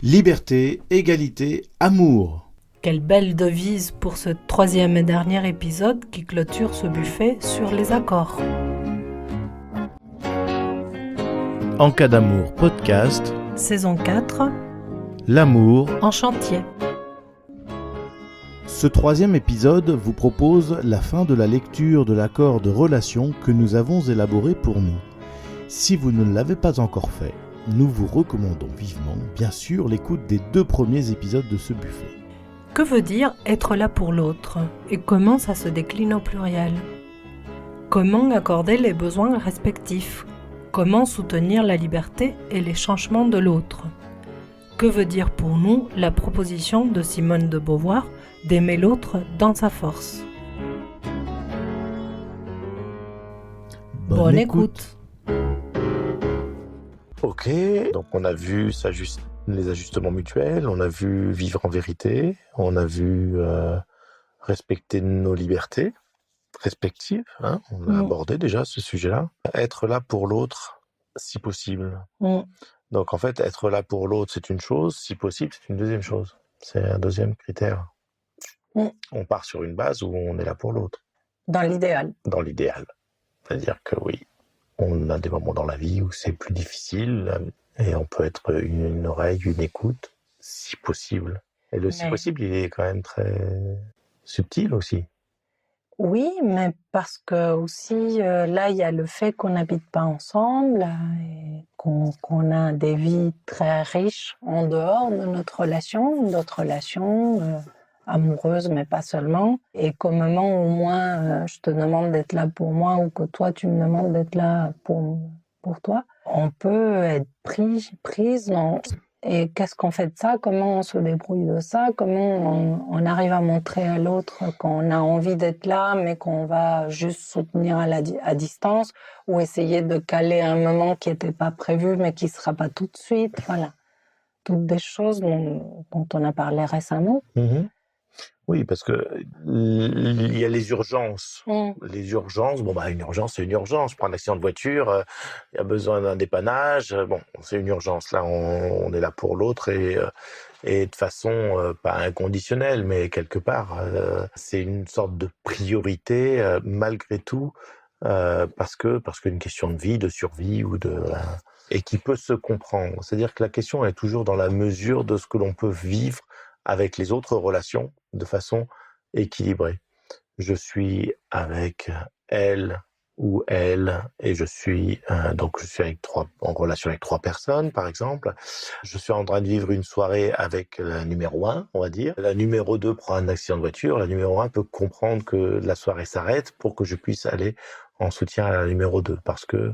Liberté, égalité, amour. Quelle belle devise pour ce troisième et dernier épisode qui clôture ce buffet sur les accords. En cas d'amour podcast, Saison 4, l'amour. en chantier. Ce troisième épisode vous propose la fin de la lecture de l'accord de relation que nous avons élaboré pour nous. Si vous ne l'avez pas encore fait, nous vous recommandons vivement, bien sûr, l'écoute des 2 premiers épisodes de ce buffet. Que veut dire être là pour l'autre et comment ça se décline au pluriel? Comment accorder les besoins respectifs? Comment soutenir la liberté et les changements de l'autre? Que veut dire pour nous la proposition de Simone de Beauvoir d'aimer l'autre dans sa force? Bonne écoute. Ok, donc on a vu les ajustements mutuels, on a vu vivre en vérité, on a vu respecter nos libertés respectives, hein, on a abordé déjà ce sujet-là. Être là pour l'autre, si possible. Donc en fait, être là pour l'autre, c'est une chose, si possible, c'est une deuxième chose. C'est un deuxième critère. On part sur une base où on est là pour l'autre. Dans l'idéal. Dans l'idéal. C'est-à-dire que oui, on a des moments dans la vie où c'est plus difficile et on peut être une oreille, une écoute, si possible. Et le si possible, il est quand même très subtil aussi. Oui, mais parce que aussi, là, il y a le fait qu'on n'habite pas ensemble et qu'on a des vies très riches en dehors de notre relation, d'autres relations amoureuses, mais pas seulement. Et qu'au moment où moi, je te demande d'être là pour moi ou que toi, tu me demandes d'être là pour toi, on peut être prise dans... Et qu'est-ce qu'on fait de ça? Comment on se débrouille de ça? Comment on arrive à montrer à l'autre qu'on a envie d'être là, mais qu'on va juste soutenir à distance ou essayer de caler un moment qui n'était pas prévu, mais qui ne sera pas tout de suite. Voilà. Toutes des choses dont on a parlé récemment. Oui, parce que il y a les urgences. Les urgences, une urgence, c'est une urgence. Je prends un accident de voiture, il y a besoin d'un dépannage. C'est une urgence. Là, on est là pour l'autre et de façon pas inconditionnelle, mais quelque part, c'est une sorte de priorité malgré tout, parce qu'une question de vie, de survie et qui peut se comprendre. C'est-à-dire que la question est toujours dans la mesure de ce que l'on peut vivre avec les autres relations de façon équilibrée. Je suis avec elle ou elle et je suis en relation avec 3 personnes par exemple. Je suis en train de vivre une soirée avec la numéro 1, on va dire. La numéro 2 prend un accident de voiture, la numéro 1 peut comprendre que la soirée s'arrête pour que je puisse aller en soutien à la numéro 2 parce que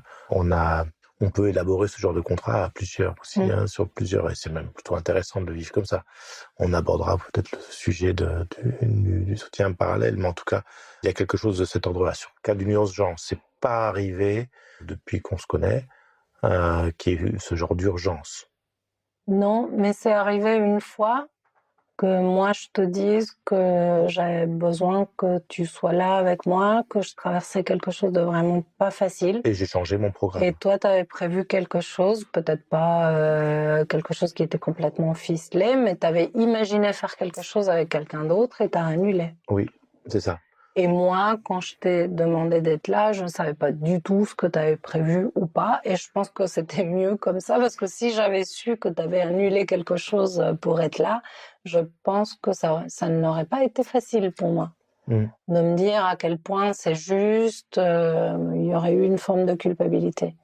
on peut élaborer ce genre de contrat à plusieurs aussi, sur plusieurs, et c'est même plutôt intéressant de vivre comme ça. On abordera peut-être le sujet du soutien parallèle, mais en tout cas, il y a quelque chose de cet ordre-là. Sur le cas d'une urgence, c'est pas arrivé depuis qu'on se connaît, qu'il y ait eu ce genre d'urgence. Non, mais c'est arrivé une fois que moi je te dise que j'avais besoin que tu sois là avec moi, que je traversais quelque chose de vraiment pas facile. Et j'ai changé mon programme. Et toi, tu avais prévu quelque chose, peut-être pas quelque chose qui était complètement ficelé, mais tu avais imaginé faire quelque chose avec quelqu'un d'autre et tu as annulé. Oui, c'est ça. Et moi, quand je t'ai demandé d'être là, je ne savais pas du tout ce que tu avais prévu ou pas. Et je pense que c'était mieux comme ça, parce que si j'avais su que tu avais annulé quelque chose pour être là, je pense que ça n'aurait pas été facile pour moi. De me dire à quel point c'est juste, il y aurait eu une forme de culpabilité.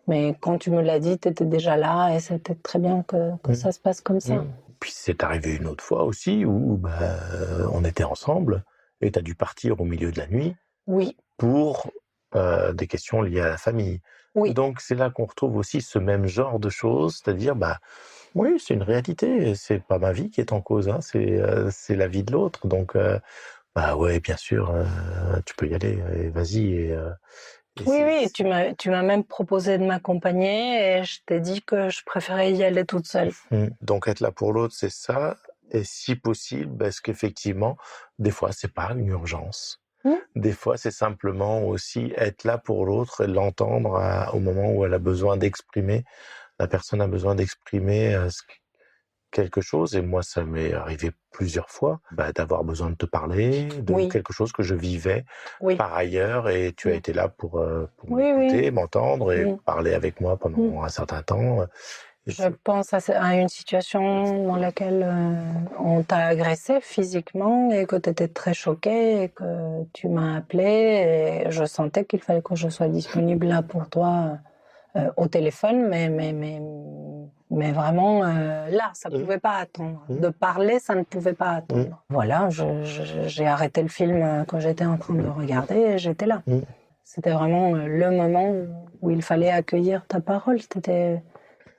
Mais quand tu me l'as dit, tu étais déjà là et c'était très bien que ça se passe comme ça. Puis c'est arrivé une autre fois aussi où on était ensemble et tu as dû partir au milieu de la nuit. Oui. Pour des questions liées à la famille. Oui. Donc c'est là qu'on retrouve aussi ce même genre de choses, c'est-à-dire oui, c'est une réalité, c'est pas ma vie qui est en cause, hein, c'est la vie de l'autre. Donc ouais, bien sûr, tu peux y aller, et vas-y. Oui, tu m'as même proposé de m'accompagner et je t'ai dit que je préférais y aller toute seule. Donc être là pour l'autre, c'est ça. Et si possible, parce qu'effectivement, des fois, c'est pas une urgence. Des fois, c'est simplement aussi être là pour l'autre et l'entendre au moment où elle a besoin d'exprimer. La personne a besoin d'exprimer quelque chose, et moi ça m'est arrivé plusieurs fois, d'avoir besoin de te parler de Oui, quelque chose que je vivais oui, par ailleurs, et tu as mm, été là pour oui, oui. m'écouter, m'entendre et Mm, parler avec moi mm. pendant un certain temps. Et Je pense à une situation dans laquelle on t'a agressé physiquement et que tu étais très choquée et que tu m'as appelé et je sentais qu'il fallait que je sois disponible là pour toi au téléphone, mais vraiment là, ça Mm, pouvait pas attendre. mm, De parler, ça ne pouvait pas mm, attendre. Voilà, j'ai arrêté le film que j'étais en train de regarder et j'étais là. mm. C'était vraiment le moment où il fallait accueillir ta parole. T'étais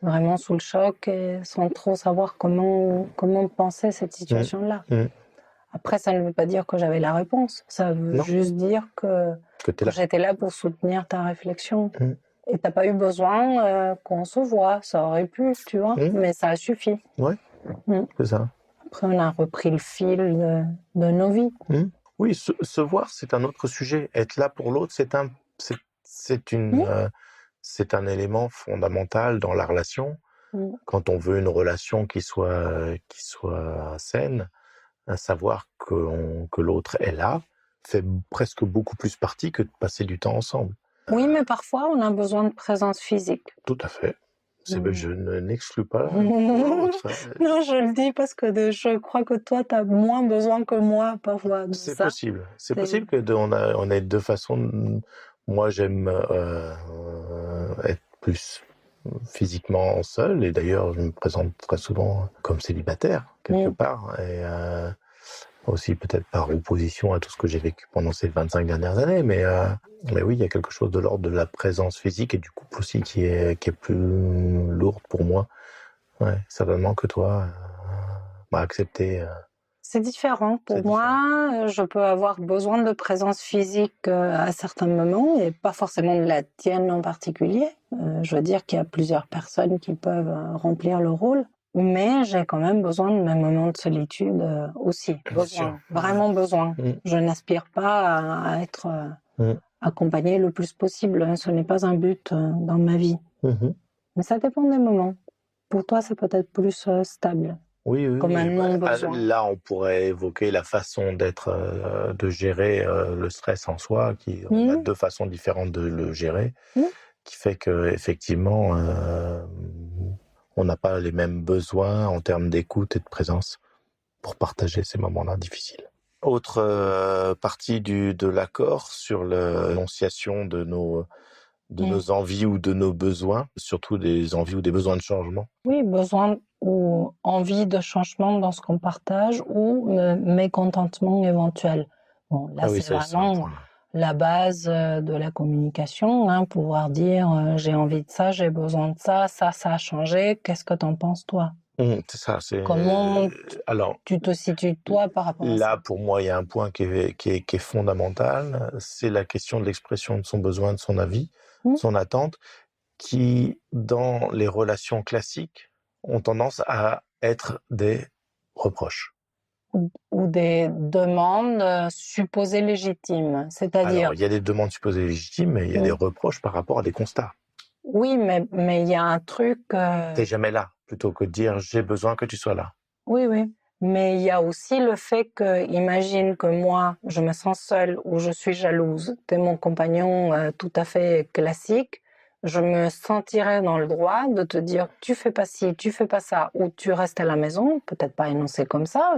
vraiment sous le choc et sans trop savoir comment penser cette situation-là. Mm. Après, ça ne veut pas dire que j'avais la réponse. Ça veut Non, juste dire que que tu es là. j'étais là pour soutenir ta réflexion. Mm. Et t'as pas eu besoin qu'on se voit. Ça aurait pu, tu vois, Mm. mais ça a suffi. Ouais, Mm. c'est ça. Après, on a repris le fil de nos vies. Mm. Oui, se voir, c'est un autre sujet. Être là pour l'autre, c'est Mm. c'est un élément fondamental dans la relation. Mm. Quand on veut une relation qui soit saine, savoir que l'autre est là fait presque beaucoup plus partie que de passer du temps ensemble. Oui, mais parfois, on a besoin de présence physique. Tout à fait. Mm. Je n'exclus pas l'autre. Non, je le dis parce que je crois que toi, tu as moins besoin que moi parfois de C'est ça. possible. C'est C'est- possible on ait deux façons. Moi, j'aime être plus physiquement seul, et d'ailleurs, je me présente très souvent comme célibataire, quelque Mm. part, et aussi peut-être par opposition à tout ce que j'ai vécu pendant ces 25 dernières années, mais oui, il y a quelque chose de l'ordre de la présence physique et du couple aussi qui est plus lourde pour moi. Ouais, certainement que toi, accepté. C'est différent. Pour C'est moi, je peux avoir besoin de présence physique à certains moments et pas forcément de la tienne en particulier. Je veux dire qu'il y a plusieurs personnes qui peuvent remplir le rôle, mais j'ai quand même besoin de mes moments de solitude aussi. Bien sûr. Besoin, vraiment besoin. Mm. Je n'aspire pas à être Mm. accompagnée le plus possible. Ce n'est pas un but dans ma vie. Mhm. Mais ça dépend des moments. Pour toi, c'est peut-être plus stable. Oui, Comme un non-besoin. là, on pourrait évoquer la façon de gérer le stress en soi, on a deux façons différentes de le gérer, qui fait que effectivement, on n'a pas les mêmes besoins en termes d'écoute et de présence pour partager ces moments-là difficiles. Autre partie de l'accord sur l'énonciation de nos envies ou de nos besoins, surtout des envies ou des besoins de changement. Oui, besoin ou envie de changement dans ce qu'on partage ou mécontentement éventuel. Bon, là, c'est vraiment la base de la communication, hein, pouvoir dire j'ai envie de ça, j'ai besoin de ça, ça a changé, qu'est-ce que t'en penses toi? C'est ça. Comment alors, tu te situes toi par rapport à ça? Là, pour moi, il y a un point qui est fondamental, c'est la question de l'expression de son besoin, de son avis, son attente, qui, dans les relations classiques, ont tendance à être des reproches. Ou des demandes supposées légitimes, c'est-à-dire... Alors, il y a des demandes supposées légitimes, mais il y a des reproches par rapport à des constats. Oui, mais il y a un truc... T'es jamais là, plutôt que de dire « j'ai besoin que tu sois là ». Oui, oui. Mais il y a aussi le fait que, imagine que moi, je me sens seule ou je suis jalouse. T'es mon compagnon tout à fait classique. Je me sentirais dans le droit de te dire tu fais pas ci, tu fais pas ça, ou tu restes à la maison. Peut-être pas énoncé comme ça.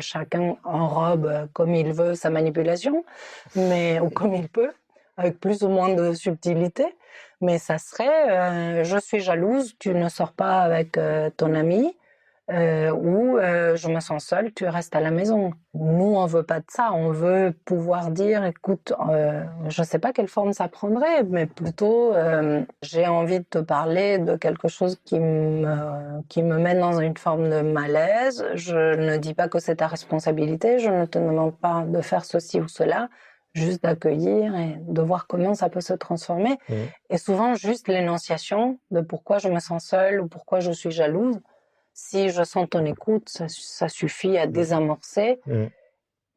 Chacun enrobe comme il veut sa manipulation, ou comme il peut, avec plus ou moins de subtilité. Mais ça serait je suis jalouse, tu ne sors pas avec ton ami. Ou je me sens seule, tu restes à la maison. Nous, on veut pas de ça. On veut pouvoir dire, écoute, je sais pas quelle forme ça prendrait, mais plutôt, j'ai envie de te parler de quelque chose qui me met dans une forme de malaise. Je ne dis pas que c'est ta responsabilité. Je ne te demande pas de faire ceci ou cela. Juste d'accueillir et de voir comment ça peut se transformer. Et souvent, juste l'énonciation de pourquoi je me sens seule ou pourquoi je suis jalouse. Si je sens ton écoute, ça suffit à désamorcer.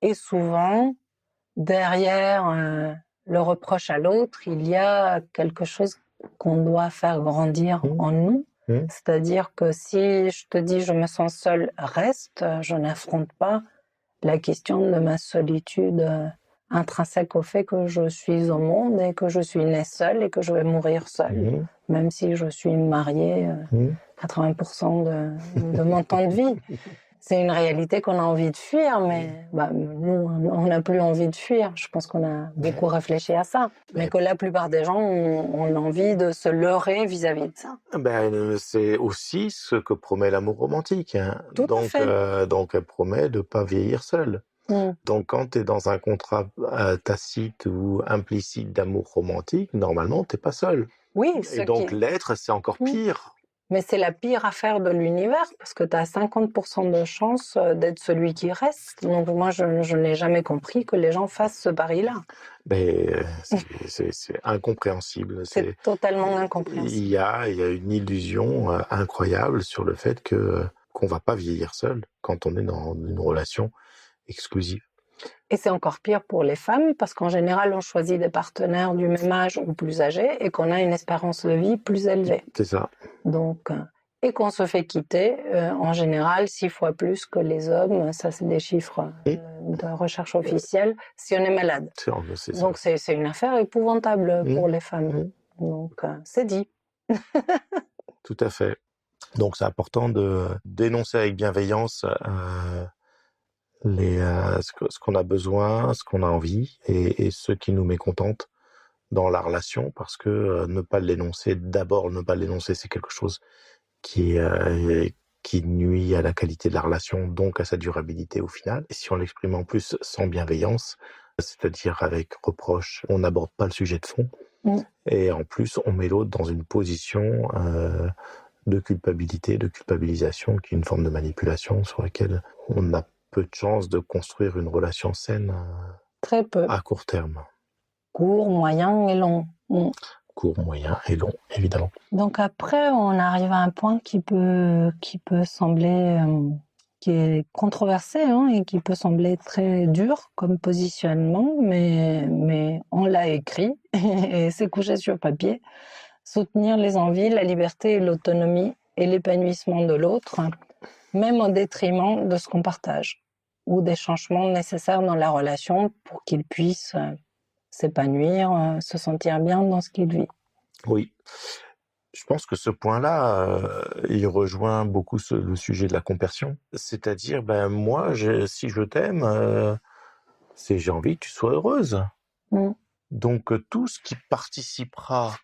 Et souvent, derrière le reproche à l'autre, il y a quelque chose qu'on doit faire grandir en nous. C'est-à-dire que si je te dis je me sens seule, reste, je n'affronte pas la question de ma solitude intrinsèque au fait que je suis au monde et que je suis née seule et que je vais mourir seule, même si je suis mariée 80% de mon temps de vie. C'est une réalité qu'on a envie de fuir, mais nous, on n'a plus envie de fuir. Je pense qu'on a beaucoup réfléchi à ça. Mais que la plupart des gens ont envie de se leurrer vis-à-vis de ça. C'est aussi ce que promet l'amour romantique. Hein. Tout à fait. Donc, elle promet de ne pas vieillir seule. Donc, quand tu es dans un contrat tacite ou implicite d'amour romantique, normalement, tu n'es pas seul. Oui, et donc, l'être, c'est encore pire. Mais c'est la pire affaire de l'univers, parce que tu as 50% de chance d'être celui qui reste. Donc moi, je n'ai jamais compris que les gens fassent ce pari-là. C'est incompréhensible. C'est totalement incompréhensible. Il y a une illusion incroyable sur le fait qu'on ne va pas vieillir seul quand on est dans une relation exclusive. Et c'est encore pire pour les femmes, parce qu'en général, on choisit des partenaires du même âge ou plus âgés, et qu'on a une espérance de vie plus élevée. C'est ça. Donc, et qu'on se fait quitter, en général, 6 fois plus que les hommes. Ça, c'est des chiffres de recherche officielle, si on est malade. Donc, c'est une affaire épouvantable pour les femmes. Donc, c'est dit. Tout à fait. Donc, c'est important de dénoncer avec bienveillance ce qu'on a besoin, ce qu'on a envie et ce qui nous mécontente dans la relation, parce que ne pas l'énoncer, c'est quelque chose qui nuit à la qualité de la relation, donc à sa durabilité au final. Et si on l'exprime en plus sans bienveillance, c'est-à-dire avec reproche, on n'aborde pas le sujet de fond, et en plus on met l'autre dans une position de culpabilité, de culpabilisation, qui est une forme de manipulation sur laquelle on a peu de chances de construire une relation saine très peu à court terme. Court, moyen et long. Court, moyen et long, évidemment. Donc après, on arrive à un point qui peut sembler, qui est controversé et qui peut sembler très dur comme positionnement, mais on l'a écrit et c'est couché sur papier. Soutenir les envies, la liberté et l'autonomie et l'épanouissement de l'autre, même au détriment de ce qu'on partage, ou des changements nécessaires dans la relation pour qu'il puisse s'épanouir, se sentir bien dans ce qu'il vit. Oui. Je pense que ce point-là, il rejoint beaucoup le sujet de la compersion. C'est-à-dire, moi, si je t'aime, j'ai envie que tu sois heureuse. Donc, tout ce qui participera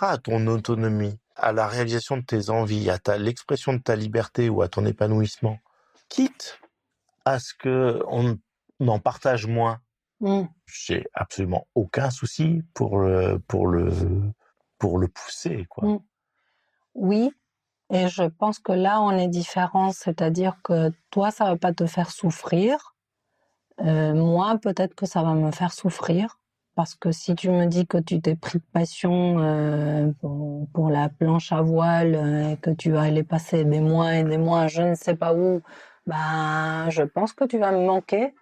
à ton autonomie, à la réalisation de tes envies, à l'expression de ta liberté ou à ton épanouissement, quitte à ce qu'on en partage moins, j'ai absolument aucun souci pour le pousser, quoi. Oui, et je pense que là, on est différents, c'est-à-dire que toi, ça va pas te faire souffrir. Moi, peut-être que ça va me faire souffrir, parce que si tu me dis que tu t'es pris de passion pour la planche à voile, et que tu vas aller passer des mois et des mois, je ne sais pas où, je pense que tu vas me manquer.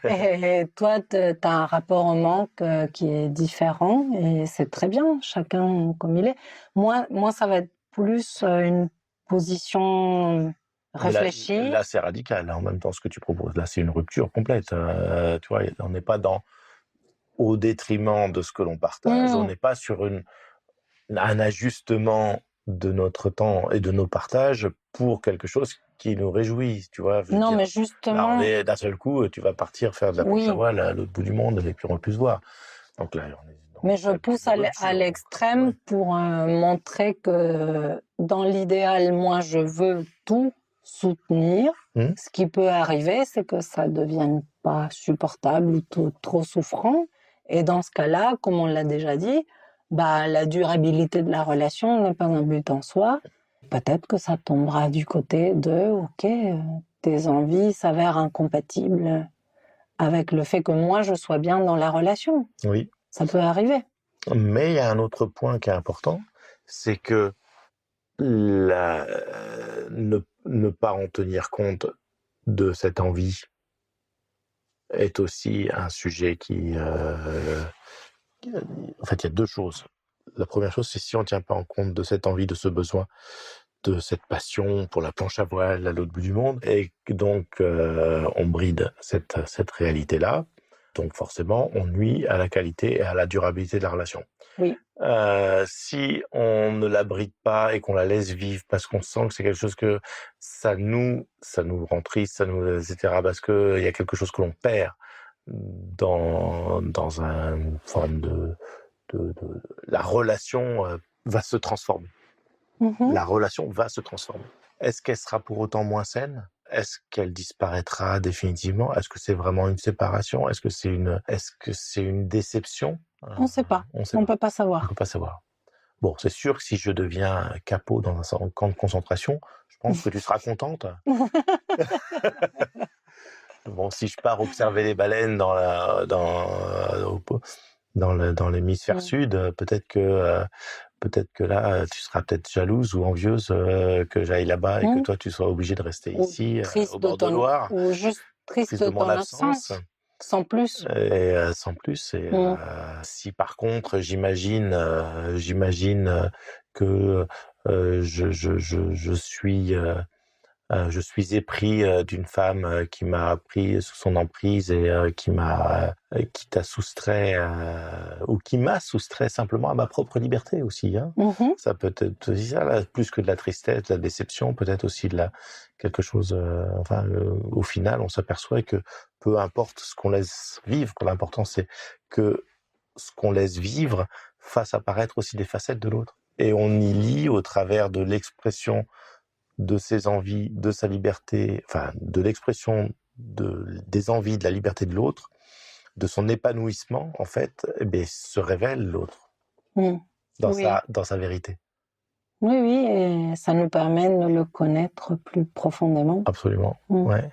Et toi, tu as un rapport au manque qui est différent, et c'est très bien, chacun comme il est. Moi, ça va être plus une position réfléchie. Là, c'est radical, en même temps, ce que tu proposes. Là, c'est une rupture complète. Tu vois, on n'est pas au détriment de ce que l'on partage, on n'est pas sur un ajustement de notre temps et de nos partages pour quelque chose qui nous réjouit, tu vois. Mais justement... Là, d'un seul coup, tu vas partir faire de la planche à voile à l'autre bout du monde et puis on ne va plus se voir. Donc là, mais je pousse à l'extrême pour montrer que dans l'idéal, moi, je veux tout soutenir. Ce qui peut arriver, c'est que ça ne devienne pas supportable ou trop souffrant. Et dans ce cas-là, comme on l'a déjà dit, la durabilité de la relation n'est pas un but en soi. Peut-être que ça tombera du côté de « Ok, tes envies s'avèrent incompatibles avec le fait que moi, je sois bien dans la relation. » Oui. Ça peut arriver. Mais il y a un autre point qui est important, c'est que ne pas en tenir compte de cette envie est aussi un sujet qui... En fait, il y a deux choses. la première chose, c'est si on ne tient pas en compte de cette envie, de ce besoin, de cette passion pour la planche à voile à l'autre bout du monde, et que donc on bride cette réalité-là. Donc forcément, on nuit à la qualité et à la durabilité de la relation. Oui. Si on ne la bride pas et qu'on la laisse vivre parce qu'on sent que c'est quelque chose que ça nous rend triste, etc. Parce que il y a quelque chose que l'on perd dans une forme de la relation va se transformer. La relation va se transformer. Est-ce qu'elle sera pour autant moins saine? Est-ce qu'elle disparaîtra définitivement? Est-ce que c'est vraiment une séparation? Est-ce que c'est une déception? On ne sait pas. On ne peut pas savoir. On peut pas savoir. Bon, c'est sûr que si je deviens capot dans un camp de concentration, je pense que tu seras contente. Bon, si je pars observer les baleines dans l'hémisphère sud, peut-être que là, tu seras peut-être jalouse ou envieuse que j'aille là-bas et que toi, tu sois obligé de rester ici, au bord de Loire. Ou juste triste de ton absence. Sans plus. Et sans plus. Et si par contre, j'imagine que je suis épris d'une femme qui m'a pris sous son emprise et qui t'a soustrait ou qui m'a soustrait simplement à ma propre liberté aussi. Hein. Ça peut être aussi ça, là, plus que de la tristesse, de la déception, peut-être aussi quelque chose. Au final, on s'aperçoit que peu importe ce qu'on laisse vivre, l'important c'est que ce qu'on laisse vivre fasse apparaître aussi des facettes de l'autre. Et on y lit au travers de l'expression de ses envies, de sa liberté, de l'expression des envies, de la liberté de l'autre, de son épanouissement, en fait, se révèle l'autre dans sa vérité. Oui, et ça nous permet de le connaître plus profondément. Absolument, ouais.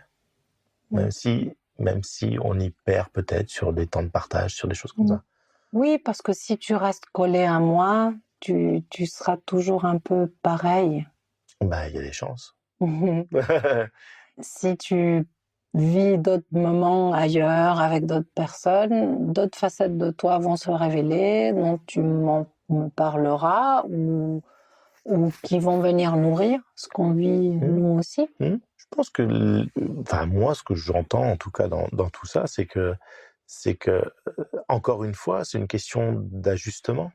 Même si on y perd peut-être sur des temps de partage, sur des choses comme ça. Oui, parce que si tu restes collé à moi, tu seras toujours un peu pareil. Il y a des chances. Si tu vis d'autres moments ailleurs avec d'autres personnes, d'autres facettes de toi vont se révéler, dont tu me parleras ou qui vont venir nourrir ce qu'on vit nous aussi. Je pense que, moi, ce que j'entends en tout cas dans tout ça, c'est que encore une fois, c'est une question d'ajustement.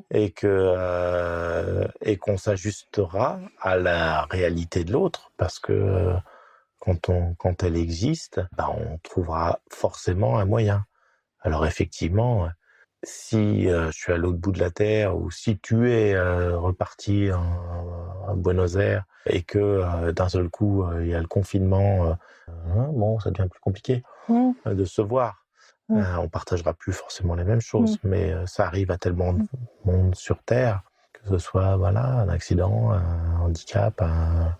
Et qu'on s'ajustera à la réalité de l'autre, parce que quand elle existe, on trouvera forcément un moyen. Alors effectivement, si je suis à l'autre bout de la terre, ou si tu es reparti à Buenos Aires et que d'un seul coup il y a le confinement, ça devient plus compliqué de se voir. On partagera plus forcément les mêmes choses, mais ça arrive à tellement de monde sur Terre, que ce soit un accident, un handicap, un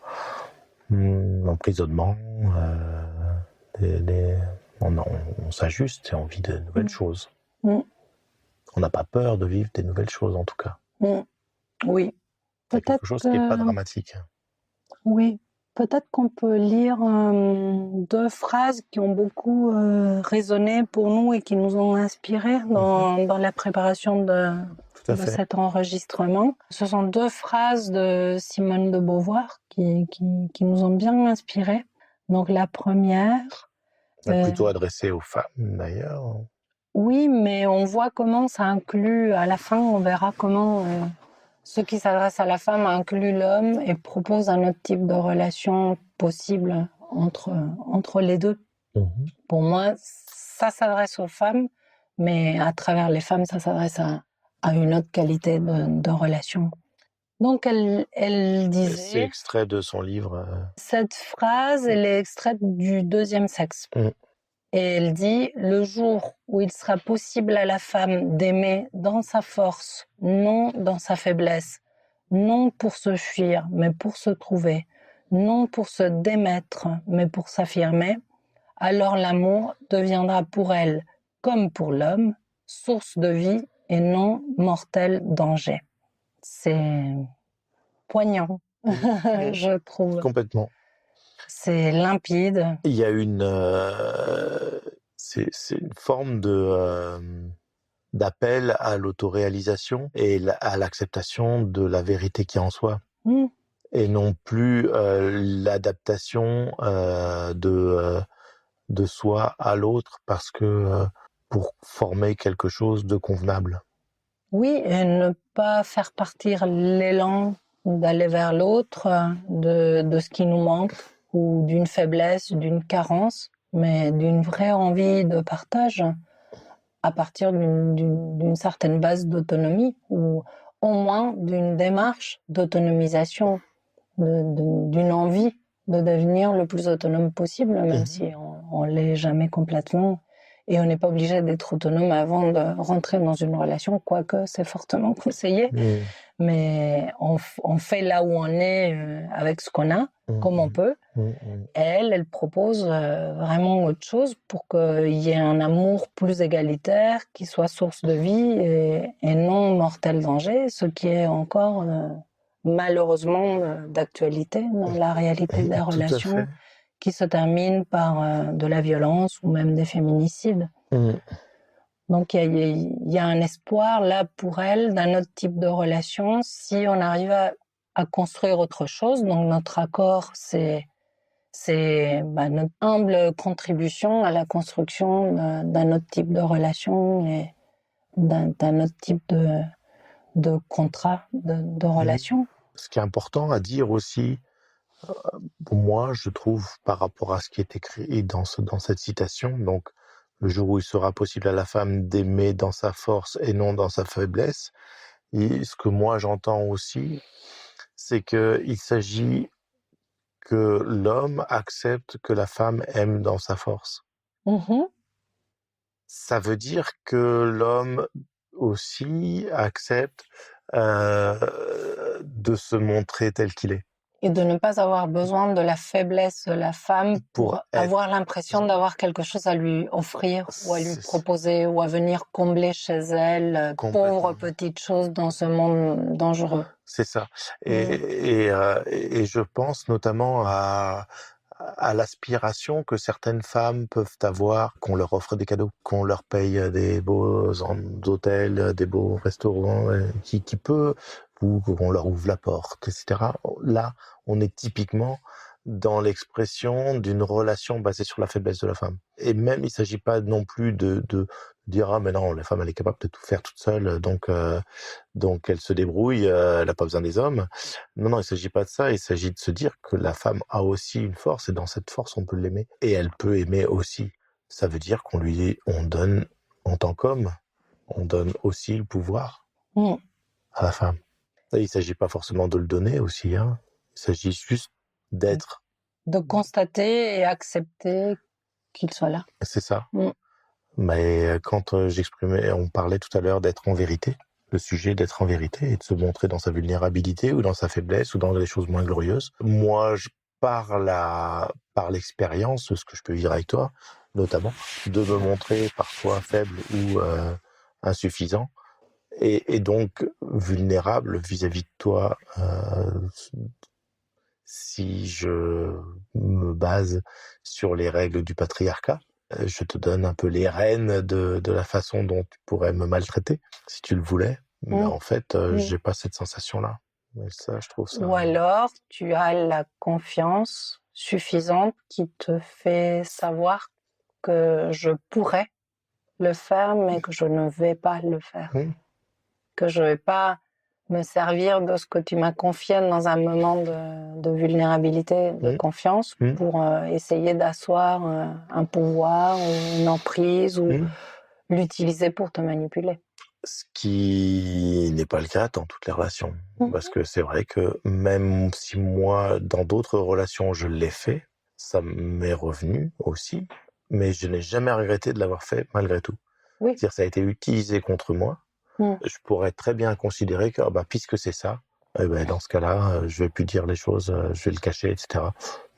emprisonnement. On s'ajuste et on vit de nouvelles choses. On n'a pas peur de vivre des nouvelles choses, en tout cas. Oui. C'est quelque chose qui n'est pas dramatique. Oui. Peut-être qu'on peut lire 2 phrases qui ont beaucoup résonné pour nous et qui nous ont inspirés dans la préparation de cet enregistrement. Ce sont 2 phrases de Simone de Beauvoir qui nous ont bien inspirés. Donc la première... plutôt adressée aux femmes, d'ailleurs. Oui, mais on voit comment ça inclut, à la fin, on verra comment... Ceux qui s'adressent à la femme incluent l'homme et proposent un autre type de relation possible entre les deux. Pour moi, ça s'adresse aux femmes, mais à travers les femmes, ça s'adresse à une autre qualité de relation. Donc, elle disait... C'est extrait de son livre. Cette phrase, elle est extraite du Deuxième sexe. Et elle dit « Le jour où il sera possible à la femme d'aimer dans sa force, non dans sa faiblesse, non pour se fuir, mais pour se trouver, non pour se démettre, mais pour s'affirmer, alors l'amour deviendra pour elle, comme pour l'homme, source de vie et non mortel danger. » C'est poignant, je trouve. Complètement. C'est limpide. Il y a c'est une forme de d'appel à l'autoréalisation et à l'acceptation de la vérité qui est en soi. Et non plus l'adaptation de soi à l'autre parce que pour former quelque chose de convenable. Oui, et ne pas faire partir l'élan d'aller vers l'autre de ce qui nous manque ou d'une faiblesse, d'une carence, mais d'une vraie envie de partage à partir d'une certaine base d'autonomie ou au moins d'une démarche d'autonomisation, d'une envie de devenir le plus autonome possible, même si on l'est jamais complètement. Et on n'est pas obligé d'être autonome avant de rentrer dans une relation, quoique c'est fortement conseillé. Mais on fait là où on est avec ce qu'on a, comme on peut. Et elle propose vraiment autre chose pour qu'il y ait un amour plus égalitaire, qui soit source de vie et non mortel danger, ce qui est encore malheureusement d'actualité dans la réalité des relations qui se terminent par de la violence ou même des féminicides. Donc il y a un espoir là pour elle d'un autre type de relation si on arrive à construire autre chose. Donc notre accord, c'est notre humble contribution à la construction d'un autre type de relation et d'un autre type de contrat, de relation. Ce qui est important à dire aussi, pour moi, je trouve, par rapport à ce qui est écrit dans cette citation, donc le jour où il sera possible à la femme d'aimer dans sa force et non dans sa faiblesse, et ce que moi j'entends aussi, c'est qu'il s'agit que l'homme accepte que la femme aime dans sa force. Ça veut dire que l'homme aussi accepte de se montrer tel qu'il est. Et de ne pas avoir besoin de la faiblesse de la femme pour avoir l'impression d'avoir quelque chose à lui offrir ou à lui proposer ou à venir combler chez elle, pauvre petite chose dans ce monde dangereux. C'est ça. Et je pense notamment à l'aspiration que certaines femmes peuvent avoir, qu'on leur offre des cadeaux, qu'on leur paye des beaux hôtels, des beaux restaurants, qui peut, ou qu'on leur ouvre la porte, etc. Là, on est typiquement dans l'expression d'une relation basée sur la faiblesse de la femme. Et même, il s'agit pas non plus de dire ah mais non, la femme elle est capable de tout faire toute seule, donc elle se débrouille, elle a pas besoin des hommes. Non, il s'agit pas de ça. Il s'agit de se dire que la femme a aussi une force et dans cette force on peut l'aimer et elle peut aimer aussi. Ça veut dire qu'on donne en tant qu'homme, on donne aussi le pouvoir à la femme. Et il s'agit pas forcément de le donner aussi, hein. Il s'agit juste d'être. De constater et accepter qu'il soit là. C'est ça. Mais quand on parlait tout à l'heure d'être en vérité, le sujet d'être en vérité et de se montrer dans sa vulnérabilité ou dans sa faiblesse ou dans des choses moins glorieuses. Moi, par l'expérience, ce que je peux vivre avec toi, notamment, de me montrer parfois faible ou insuffisant et donc vulnérable vis-à-vis de toi, si je me base sur les règles du patriarcat. Je te donne un peu les rênes de la façon dont tu pourrais me maltraiter, si tu le voulais. Mais en fait, j'ai pas cette sensation-là. Mais ça, je trouve ça... Ou alors, tu as la confiance suffisante qui te fait savoir que je pourrais le faire, mais que je ne vais pas le faire. Que je vais pas me servir de ce que tu m'as confié dans un moment de vulnérabilité, de confiance, pour essayer d'asseoir un pouvoir ou une emprise ou l'utiliser pour te manipuler. Ce qui n'est pas le cas dans toutes les relations. Parce que c'est vrai que même si moi, dans d'autres relations, je l'ai fait, ça m'est revenu aussi, mais je n'ai jamais regretté de l'avoir fait malgré tout. C'est-à-dire ça a été utilisé contre moi. Je pourrais très bien considérer que puisque c'est ça, dans ce cas-là, je vais plus dire les choses, je vais le cacher, etc.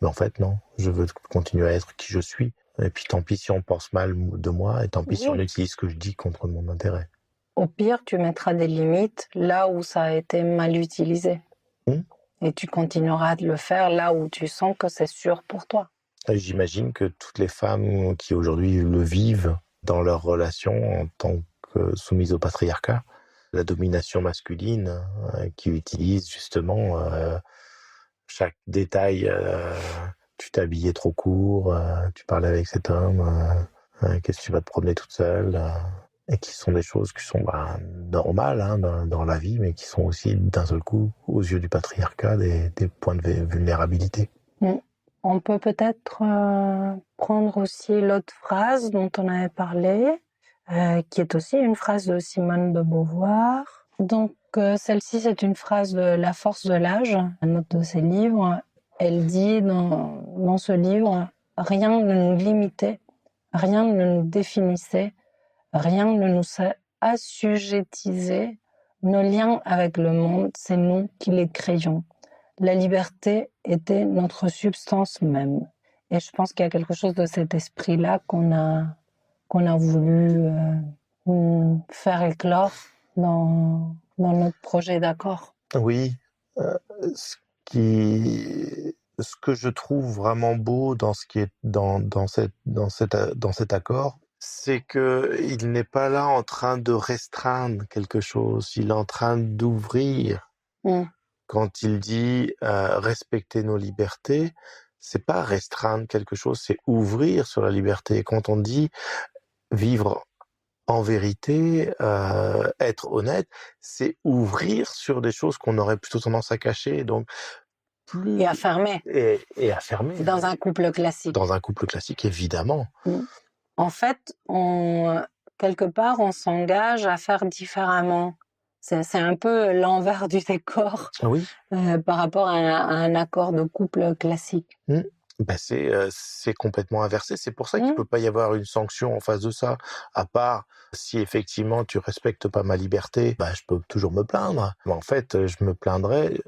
Mais en fait, non, je veux continuer à être qui je suis. Et puis tant pis si on pense mal de moi, et tant pis si on utilise ce que je dis contre mon intérêt. Au pire, tu mettras des limites là où ça a été mal utilisé. Et tu continueras de le faire là où tu sens que c'est sûr pour toi. Et j'imagine que toutes les femmes qui aujourd'hui le vivent dans leur relation en tant soumise au patriarcat, la domination masculine qui utilise justement chaque détail. Tu t'es habillé trop court, tu parlais avec cet homme, qu'est-ce que tu vas te promener toute seule, et qui sont des choses qui sont normales dans la vie, mais qui sont aussi d'un seul coup, aux yeux du patriarcat, des points de vulnérabilité. On peut peut-être prendre aussi l'autre phrase dont on avait parlé, qui est aussi une phrase de Simone de Beauvoir. Donc celle-ci, c'est une phrase de La force de l'âge, un autre de ses livres. Elle dit dans ce livre, « Rien ne nous limitait, rien ne nous définissait, rien ne nous assujettisait. Nos liens avec le monde, c'est nous qui les créions. La liberté était notre substance même. » Et je pense qu'il y a quelque chose de cet esprit-là qu'on a voulu faire éclore dans notre projet d'accord. Oui, ce que je trouve vraiment beau dans ce qui est dans cet accord, c'est que il n'est pas là en train de restreindre quelque chose, il est en train d'ouvrir. Quand il dit respecter nos libertés, c'est pas restreindre quelque chose, c'est ouvrir sur la liberté. Quand on dit vivre en vérité, être honnête, c'est ouvrir sur des choses qu'on aurait plutôt tendance à cacher. Donc Et à fermer. Et à fermer. Dans un couple classique. Dans un couple classique, évidemment. En fait, quelque part, on s'engage à faire différemment. C'est un peu l'envers du décor par rapport à un accord de couple classique. C'est complètement inversé. C'est pour ça qu'il peut pas y avoir une sanction en face de ça, à part si effectivement tu respectes pas ma liberté, je peux toujours me plaindre. Mais en fait, je me plaindrais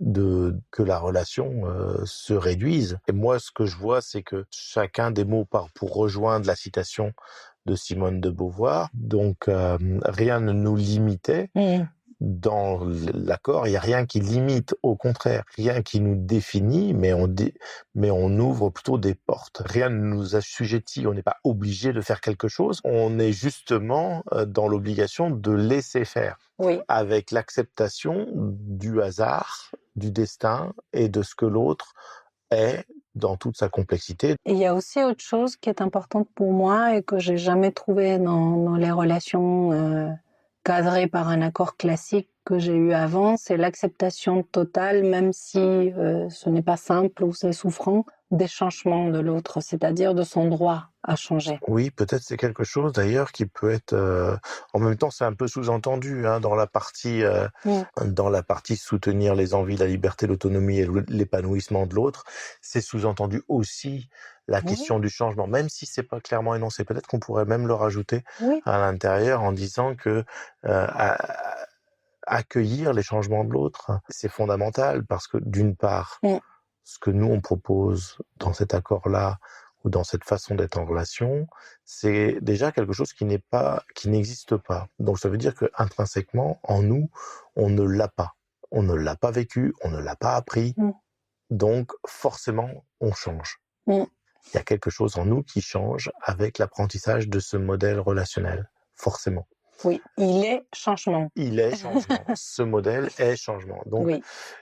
que la relation se réduise. Et moi, ce que je vois, c'est que chacun des mots part pour rejoindre la citation de Simone de Beauvoir. Donc, rien ne nous limitait. Dans l'accord, il n'y a rien qui limite, au contraire, rien qui nous définit, mais on ouvre plutôt des portes. Rien ne nous assujettit, on n'est pas obligé de faire quelque chose, on est justement dans l'obligation de laisser faire, avec l'acceptation du hasard, du destin et de ce que l'autre est dans toute sa complexité. Et il y a aussi autre chose qui est importante pour moi et que j'ai jamais trouvé dans les relations cadré par un accord classique que j'ai eu avant, c'est l'acceptation totale, même si ce n'est pas simple ou c'est souffrant, des changements de l'autre, c'est-à-dire de son droit à changer. Oui, peut-être c'est quelque chose d'ailleurs qui peut être... en même temps, c'est un peu sous-entendu dans la partie soutenir les envies, la liberté, l'autonomie et l'épanouissement de l'autre. C'est sous-entendu aussi la question du changement, même si c'est pas clairement énoncé. Peut-être qu'on pourrait même le rajouter à l'intérieur en disant que accueillir les changements de l'autre, c'est fondamental parce que d'une part, ce que nous on propose dans cet accord-là ou dans cette façon d'être en relation, c'est déjà quelque chose qui n'existe pas. Donc ça veut dire que intrinsèquement en nous, on ne l'a pas. On ne l'a pas vécu, on ne l'a pas appris. Donc forcément, on change. Il y a quelque chose en nous qui change avec l'apprentissage de ce modèle relationnel, forcément. Oui, il est changement. Il est changement. Ce modèle est changement. Donc,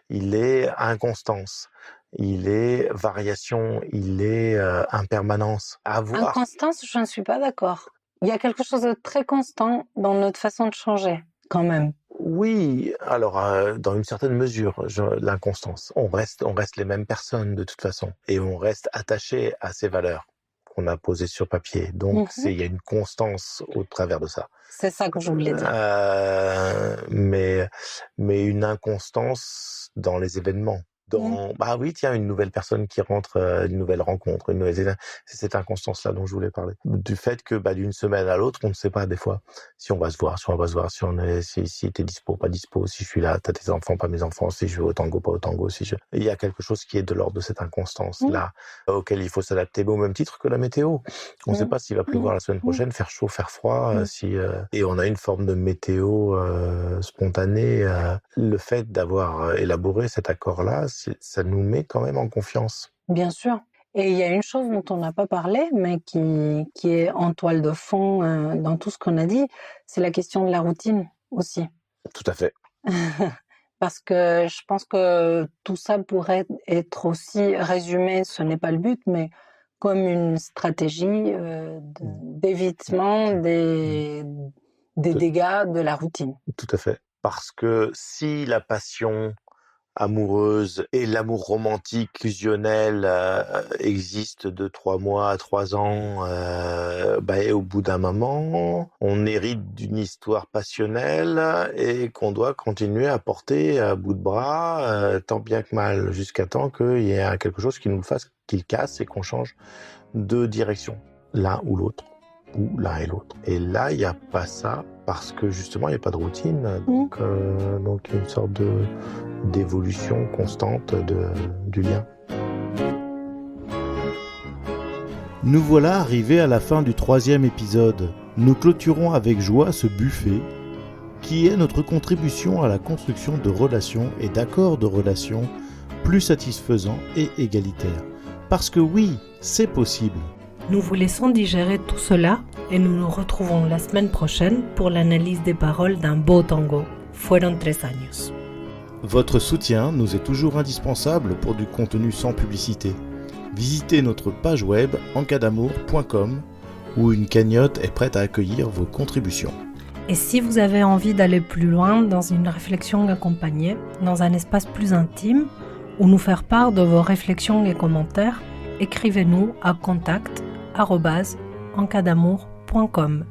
il est inconstance, il est variation, il est impermanence. Inconstance, je ne suis pas d'accord. Il y a quelque chose de très constant dans notre façon de changer, quand même. Oui, alors dans une certaine mesure, l'inconstance. On reste les mêmes personnes de toute façon, et on reste attaché à ces valeurs qu'on a posées sur papier. Donc il y a une constance au travers de ça. C'est ça que je voulais dire. Mais une inconstance dans les événements. Une nouvelle personne qui rentre, une nouvelle rencontre, c'est cette inconstance-là dont je voulais parler. Du fait que d'une semaine à l'autre, on ne sait pas des fois si on va se voir, si t'es dispo, pas dispo, si je suis là, t'as tes enfants, pas mes enfants, si je vais au tango, pas au tango, il y a quelque chose qui est de l'ordre de cette inconstance-là, auquel il faut s'adapter, au même titre que la météo. On ne sait pas s'il va pleuvoir la semaine prochaine, faire chaud, faire froid, et on a une forme de météo spontanée. Le fait d'avoir élaboré cet accord-là, ça nous met quand même en confiance. Bien sûr. Et il y a une chose dont on n'a pas parlé, mais qui est en toile de fond dans tout ce qu'on a dit, c'est la question de la routine aussi. Tout à fait. Parce que je pense que tout ça pourrait être aussi résumé, ce n'est pas le but, mais comme une stratégie d'évitement des dégâts de la routine. Tout à fait. Parce que si la passion amoureuse et l'amour romantique fusionnel existe de 3 mois à 3 ans, et au bout d'un moment, on hérite d'une histoire passionnelle et qu'on doit continuer à porter à bout de bras, tant bien que mal, jusqu'à temps qu'il y ait quelque chose qui nous fasse, qui le casse et qu'on change de direction, l'un ou l'autre, ou l'un et l'autre. Et là, il n'y a pas ça, parce que justement, il n'y a pas de routine, donc il y a une sorte d'évolution constante du lien. Nous voilà arrivés à la fin du 3e épisode. Nous clôturons avec joie ce buffet qui est notre contribution à la construction de relations et d'accords de relations plus satisfaisants et égalitaires. Parce que oui, c'est possible. Nous vous laissons digérer tout cela et nous nous retrouvons la semaine prochaine pour l'analyse des paroles d'un beau tango, Fueron 3 años. Votre soutien nous est toujours indispensable pour du contenu sans publicité. Visitez notre page web encadamour.com où une cagnotte est prête à accueillir vos contributions. Et si vous avez envie d'aller plus loin dans une réflexion accompagnée, dans un espace plus intime, ou nous faire part de vos réflexions et commentaires, écrivez-nous à contact@encadamour.com.